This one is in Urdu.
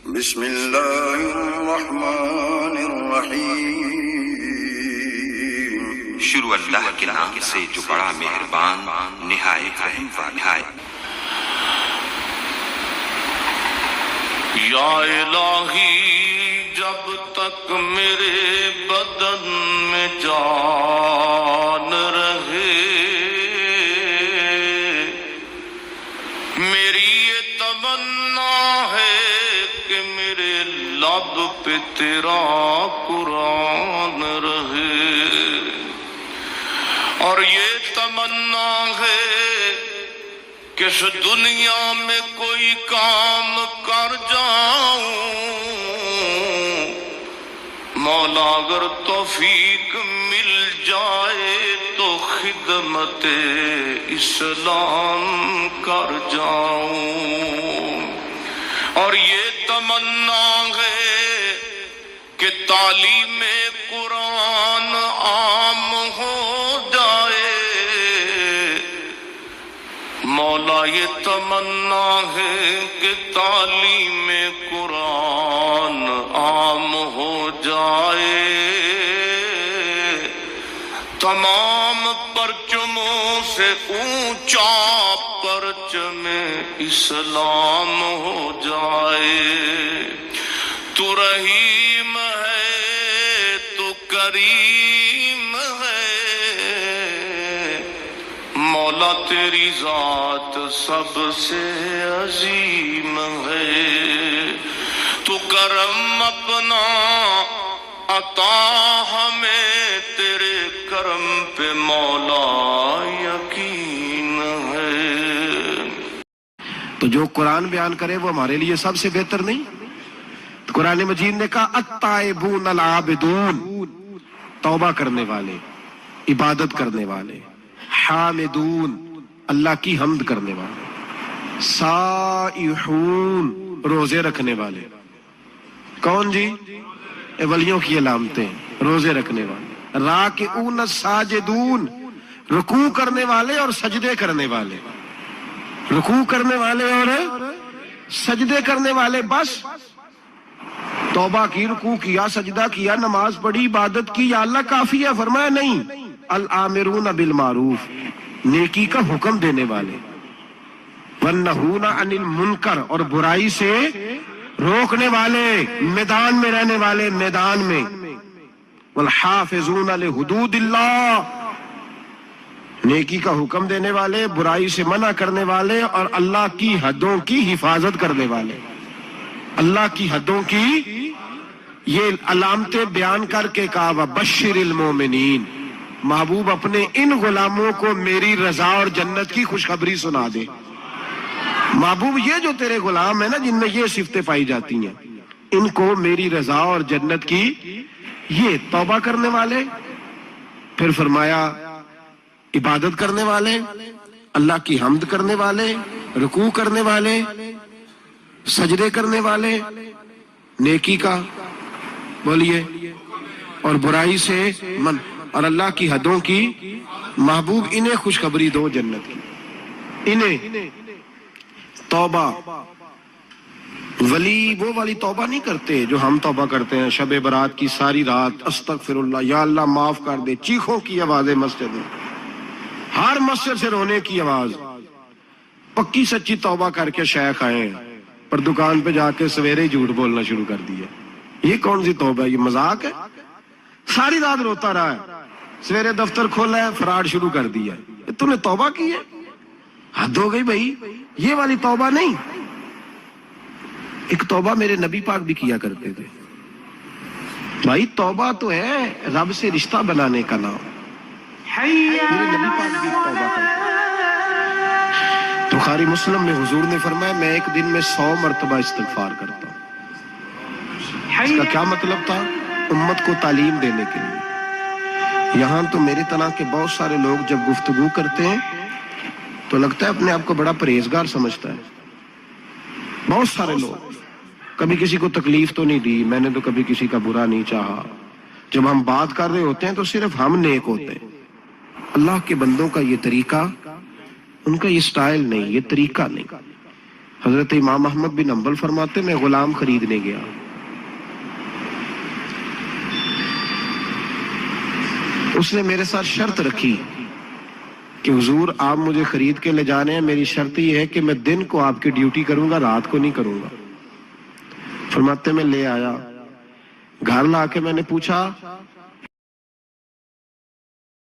بسم اللہ الرحمن الرحیم۔ شروع اللہ کے نام سے جو بڑا مہربان نہایت رحم والا ہے۔ یا الہی جب تک میرے بدن میں جان رہے، میری یہ تمنا ہے کہ میرے لب پہ تیرا قرآن رہے، اور یہ تمنا ہے کہ اس دنیا میں کوئی کام کر جاؤں، مولا اگر توفیق مل جائے تو خدمت اسلام کر جاؤں، اور یہ تمنا ہے کہ تعلیم قرآن عام ہو جائے، مولا یہ تمنا ہے کہ تعلیم قرآن عام ہو جائے، تمام پرچموں سے اونچا پرچم اسلام ہو جائے۔ تو رحیم ہے، تو کریم ہے، مولا تیری ذات سب سے عظیم ہے، تو کرم اپنا عطا ہمیں، تیرے کرم پہ مولا یقین ہے۔ تو جو قرآن بیان کرے وہ ہمارے لیے سب سے بہتر نہیں؟ تو قرآن مجید نے کہا التائبون العابدون، توبہ کرنے والے، عبادت کرنے والے، حامدون، اللہ کی حمد کرنے والے، سائحون، روزے رکھنے والے۔ کون جی؟ ولیوں کی علامتیں، روزے رکھنے والے، راکعون الساجدون، رکوع کرنے والے اور سجدے کرنے والے، رکوع کرنے والے اور سجدے کرنے والے۔ بس توبہ کی، رکوع کیا، سجدہ کیا، نماز پڑھی، عبادت کی، یا اللہ کافی ہے؟ فرمایا نہیں، الآمرون بالمعروف، نیکی کا حکم دینے والے، والنہون عن المنکر، اور برائی سے روکنے والے، میدان میں رہنے والے، میدان میں، والحافظون لحدود اللہ، نیکی کا حکم دینے والے، برائی سے منع کرنے والے، اور اللہ کی حدوں کی حفاظت کرنے والے۔ اللہ کی حدوں کی یہ علامتیں بیان کر کے کہا وبشر المومنین، محبوب اپنے ان غلاموں کو میری رضا اور جنت کی خوشخبری سنا دے۔ محبوب یہ جو تیرے غلام ہیں نا، جن میں یہ صفتیں پائی جاتی ہیں، ان کو میری رضا اور جنت کی، یہ توبہ کرنے والے، پھر فرمایا عبادت کرنے والے، اللہ کی حمد کرنے والے، رکوع کرنے والے، سجدے کرنے والے، نیکی کا بولیے اور برائی سے من، اور اللہ کی حدوں کی، محبوب انہیں خوشخبری دو جنت کی۔ انہیں توبہ، ولی وہ والی توبہ نہیں کرتے جو ہم توبہ کرتے ہیں، شب برات کی ساری رات استغفر اللہ، یا اللہ معاف کر دے، چیخوں کی آوازیں مسجد میں، ہر مسجد سے رونے کی آواز، پکی سچی توبہ کر کے شیخ آئے پر دکان پہ جا کے سویرے ہی جھوٹ بولنا شروع کر دیا۔ یہ کون سی توبہ ہے؟ یہ مذاق ہے؟ ساری رات روتا رہا ہے، سویرے دفتر کھولا ہے، فراڈ شروع کر دیا۔ تم نے توبہ کی ہے؟ حد ہو گئی بھائی، یہ والی توبہ نہیں۔ ایک توبہ میرے نبی پاک بھی کیا کرتے تھے۔ بھائی توبہ تو ہے رب سے رشتہ بنانے کا نام، میرے نبی پاک بھی توبہ کرتے۔ بخاری مسلم میں حضور نے فرمایا میں ایک دن میں 100 مرتبہ استغفار کرتا ہوں۔ اس کا کیا مطلب تھا؟ امت کو تعلیم دینے کے لیے۔ یہاں تو میری طرح کے بہت سارے لوگ جب گفتگو کرتے ہیں تو لگتا ہے اپنے آپ کو بڑا پرہیزگار سمجھتا ہے۔ بہت سارے لوگ، کبھی کسی کو تکلیف تو نہیں دی، میں نے تو کبھی کسی کا برا نہیں چاہا، جب ہم بات کر رہے ہوتے ہیں تو صرف ہم نیک ہوتے ہیں۔ اللہ کے بندوں کا یہ طریقہ، ان کا یہ سٹائل نہیں، یہ طریقہ نہیں۔ حضرت امام احمد بن حنبل فرماتے میں غلام خریدنے گیا، اس نے میرے ساتھ شرط رکھی کہ حضور آپ مجھے خرید کے لے جانے ہیں، میری شرط یہ ہے کہ میں دن کو آپ کی ڈیوٹی کروں گا، رات کو نہیں کروں گا۔ فرماتے میں لے آیا، گھر لا کے میں نے پوچھا